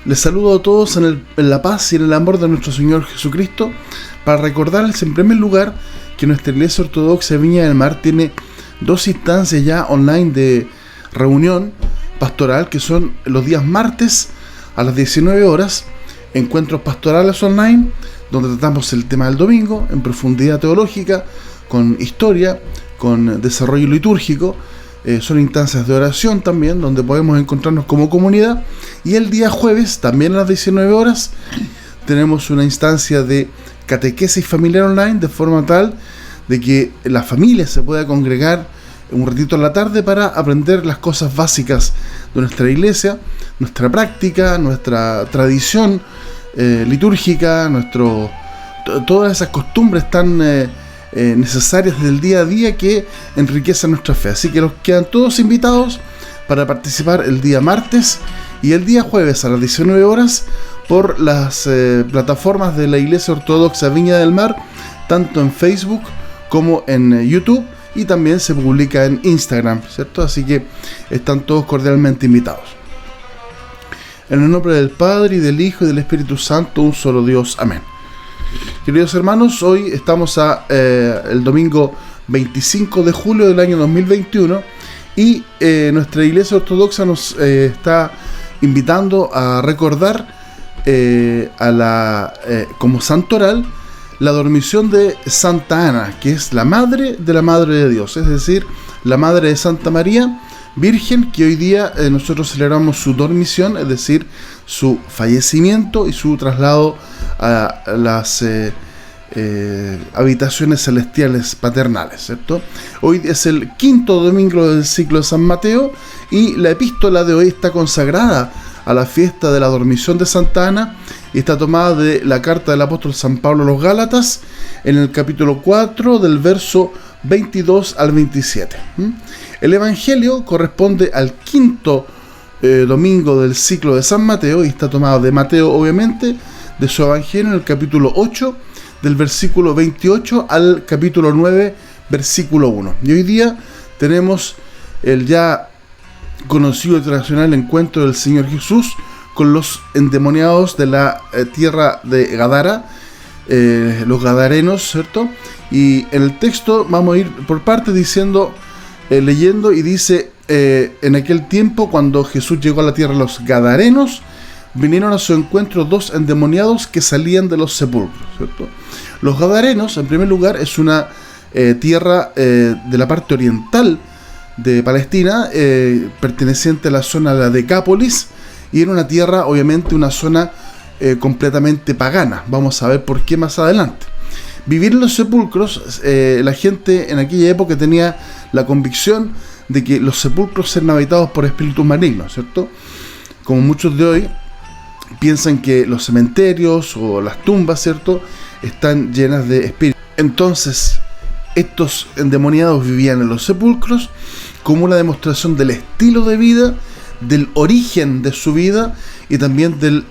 Les saludo a todos en la paz y en el amor de nuestro Señor Jesucristo, para recordarles en primer lugar que nuestra Iglesia Ortodoxa de Viña del Mar tiene 2 instancias ya online de reunión pastoral, que son los días martes a las 19 horas, encuentros pastorales online, donde tratamos el tema del domingo en profundidad teológica, con historia, con desarrollo litúrgico. Son instancias de oración también, donde podemos encontrarnos como comunidad. Y el día jueves, también a las 19 horas, tenemos una instancia de catequesis familiar online, de forma tal de que la familia se pueda congregar un ratito en la tarde para aprender las cosas básicas de nuestra iglesia, nuestra práctica, nuestra tradición litúrgica, todas esas costumbres tan necesarias del día a día que enriquecen nuestra fe. Así que los quedan todos invitados para participar el día martes y el día jueves a las 19 horas por las plataformas de la Iglesia Ortodoxa Viña del Mar, tanto en Facebook como en YouTube, y también se publica en Instagram, ¿cierto? Así que están todos cordialmente invitados. En el nombre del Padre, y del Hijo, y del Espíritu Santo, un solo Dios. Amén. Queridos hermanos, hoy estamos el domingo 25 de julio del año 2021 y nuestra Iglesia Ortodoxa nos está invitando a recordar como santoral la dormición de Santa Ana, que es la madre de la Madre de Dios, es decir, la Madre de Santa María, Virgen, que hoy día nosotros celebramos su dormición, es decir, su fallecimiento y su traslado a las habitaciones celestiales paternales, ¿cierto? Hoy es el 5º domingo del ciclo de San Mateo y la epístola de hoy está consagrada a la fiesta de la dormición de Santa Ana y está tomada de la carta del apóstol San Pablo a los Gálatas en el capítulo 4 del verso 22 al 27. El Evangelio corresponde al 5º domingo del ciclo de San Mateo y está tomado de Mateo, obviamente, de su Evangelio en el capítulo 8 del versículo 28 al capítulo 9 versículo 1. Y hoy día tenemos el ya conocido y tradicional encuentro del Señor Jesús con los endemoniados de la tierra de Gadara, los gadarenos, ¿cierto? Y en el texto vamos a ir por partes diciendo, leyendo, y dice: en aquel tiempo, cuando Jesús llegó a la tierra de los gadarenos, vinieron a su encuentro 2 endemoniados que salían de los sepulcros, ¿cierto? Los gadarenos, en primer lugar, es una tierra de la parte oriental de Palestina, perteneciente a la zona de la Decápolis, y era una tierra, obviamente, una zona completamente pagana. Vamos a ver por qué más adelante. Vivir en los sepulcros, la gente en aquella época tenía la convicción de que los sepulcros eran habitados por espíritus malignos, ¿cierto? Como muchos de hoy piensan que los cementerios o las tumbas, ¿cierto?, están llenas de espíritus. Entonces, estos endemoniados vivían en los sepulcros como una demostración del estilo de vida, del origen de su vida y también del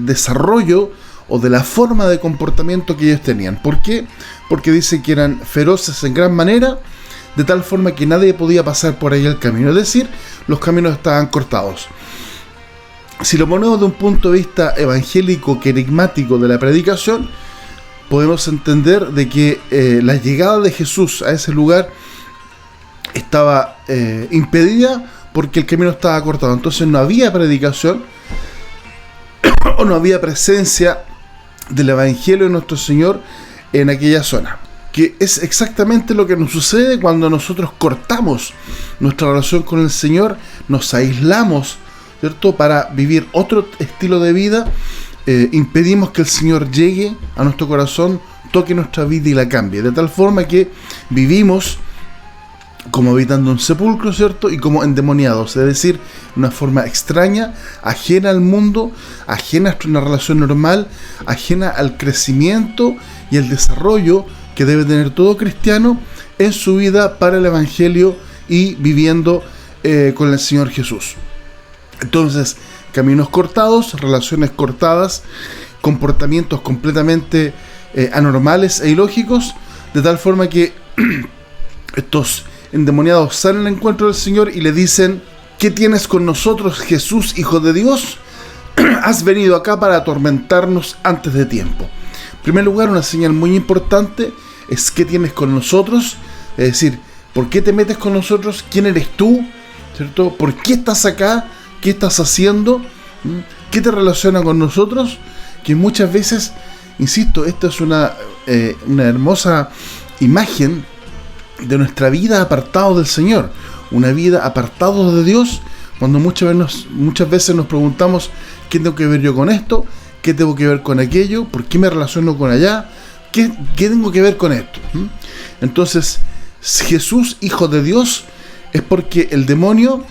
desarrollo o de la forma de comportamiento que ellos tenían. ¿Por qué? Porque dice que eran feroces en gran manera, de tal forma que nadie podía pasar por ahí el camino, es decir, los caminos estaban cortados. Si lo ponemos de un punto de vista evangélico, querigmático de la predicación, podemos entender de que la llegada de Jesús a ese lugar estaba impedida porque el camino estaba cortado. Entonces no había predicación o no había presencia del Evangelio de nuestro Señor en aquella zona, que es exactamente lo que nos sucede cuando nosotros cortamos nuestra relación con el Señor, nos aislamos, ¿cierto?, para vivir otro estilo de vida. Impedimos que el Señor llegue a nuestro corazón, toque nuestra vida y la cambie, de tal forma que vivimos como habitando un sepulcro, ¿cierto?, y como endemoniados, es decir, una forma extraña, ajena al mundo, ajena a una relación normal, ajena al crecimiento y el desarrollo que debe tener todo cristiano en su vida para el Evangelio y viviendo con el Señor Jesús. Entonces, caminos cortados, relaciones cortadas, comportamientos completamente anormales e ilógicos, de tal forma que estos endemoniados salen al encuentro del Señor y le dicen: ¿qué tienes con nosotros, Jesús, Hijo de Dios? has venido acá para atormentarnos antes de tiempo. En primer lugar, una señal muy importante es qué tienes con nosotros, es decir, ¿por qué te metes con nosotros? ¿Quién eres tú? ¿Cierto? ¿Por qué estás acá? ¿Qué estás haciendo? ¿Qué te relaciona con nosotros? Que muchas veces, insisto, esta es una hermosa imagen de nuestra vida apartado del Señor, una vida apartado de Dios, cuando muchas veces nos preguntamos ¿qué tengo que ver yo con esto? ¿Qué tengo que ver con aquello? ¿Por qué me relaciono con allá? ¿Qué tengo que ver con esto? Entonces, Jesús, Hijo de Dios, es porque el demonio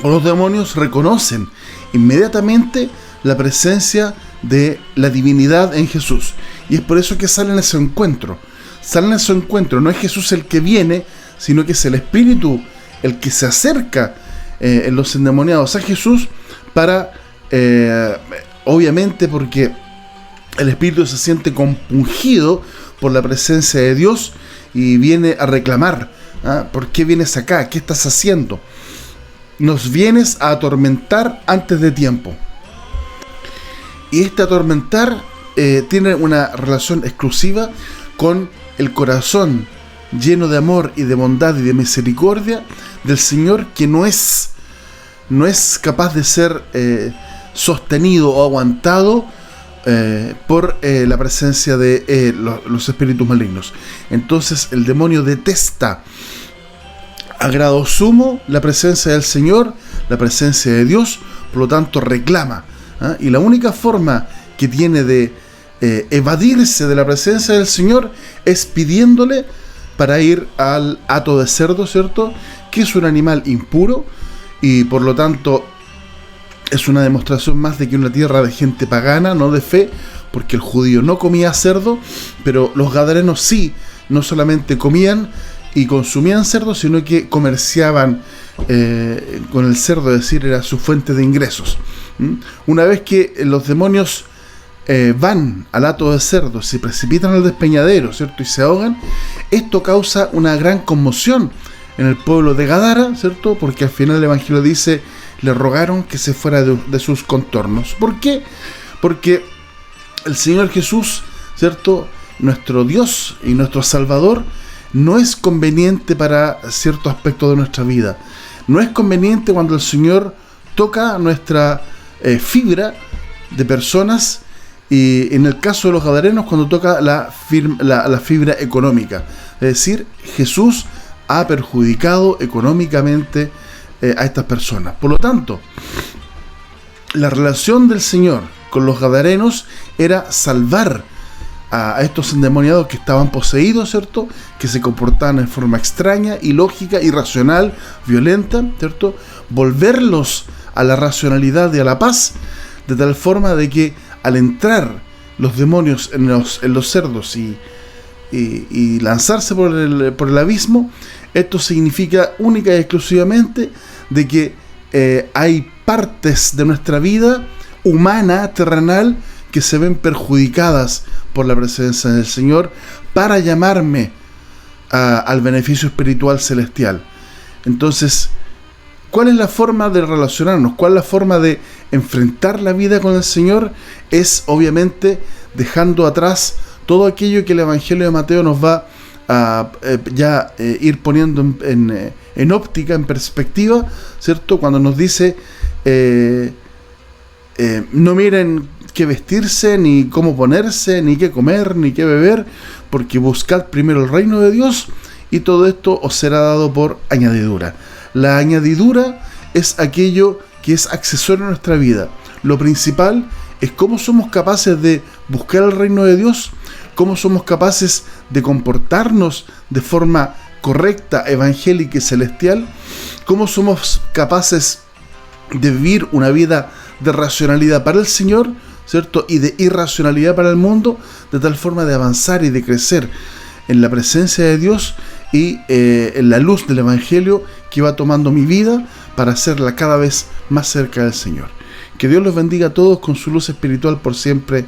o los demonios reconocen inmediatamente la presencia de la divinidad en Jesús. Y es por eso que salen a ese encuentro. Salen a ese encuentro. No es Jesús el que viene, sino que es el Espíritu el que se acerca en los endemoniados a Jesús para, obviamente porque el Espíritu se siente compungido por la presencia de Dios y viene a reclamar. ¿Por qué vienes acá? ¿Qué estás haciendo? Nos vienes a atormentar antes de tiempo. Y este atormentar tiene una relación exclusiva con el corazón lleno de amor y de bondad y de misericordia del Señor, que no es capaz de ser sostenido o aguantado por la presencia de los espíritus malignos. Entonces el demonio detesta a grado sumo la presencia del Señor, la presencia de Dios, por lo tanto reclama. Y la única forma que tiene de evadirse de la presencia del Señor es pidiéndole para ir al hato de cerdo, ¿cierto? Que es un animal impuro y por lo tanto es una demostración más de que una tierra de gente pagana, no de fe, porque el judío no comía cerdo, pero los gadarenos sí, no solamente comían y consumían cerdo, sino que comerciaban con el cerdo, es decir, era su fuente de ingresos. Una vez que los demonios van al hato de cerdo, se precipitan al despeñadero, ¿cierto? Y se ahogan, esto causa una gran conmoción en el pueblo de Gadara, ¿cierto? Porque al final el Evangelio dice, le rogaron que se fuera de sus contornos. ¿Por qué? Porque el Señor Jesús, ¿cierto? Nuestro Dios y nuestro Salvador, no es conveniente para cierto aspecto de nuestra vida. No es conveniente cuando el Señor toca nuestra fibra de personas, y en el caso de los gadarenos cuando toca la fibra económica. Es decir, Jesús ha perjudicado económicamente a estas personas. Por lo tanto, la relación del Señor con los gadarenos era salvar a estos endemoniados que estaban poseídos, ¿cierto? Que se comportaban en forma extraña, ilógica, irracional, violenta, ¿cierto? Volverlos a la racionalidad y a la paz, de tal forma de que al entrar los demonios en los cerdos y lanzarse por el abismo, esto significa única y exclusivamente de que hay partes de nuestra vida humana, terrenal, que se ven perjudicadas por la presencia del Señor para llamarme al beneficio espiritual celestial. Entonces, ¿cuál es la forma de relacionarnos? ¿Cuál es la forma de enfrentar la vida con el Señor? Es obviamente dejando atrás todo aquello que el Evangelio de Mateo nos va a ir poniendo en óptica, en perspectiva, ¿cierto? Cuando nos dice no miren qué vestirse, ni cómo ponerse, ni qué comer, ni qué beber, porque buscad primero el reino de Dios y todo esto os será dado por añadidura. La añadidura es aquello que es accesorio a nuestra vida. Lo principal es cómo somos capaces de buscar el reino de Dios, cómo somos capaces de comportarnos de forma correcta, evangélica y celestial, cómo somos capaces de vivir una vida de racionalidad para el Señor, ¿cierto? Y de irracionalidad para el mundo, de tal forma de avanzar y de crecer en la presencia de Dios y en la luz del Evangelio que va tomando mi vida para hacerla cada vez más cerca del Señor. Que Dios los bendiga a todos con su luz espiritual por siempre.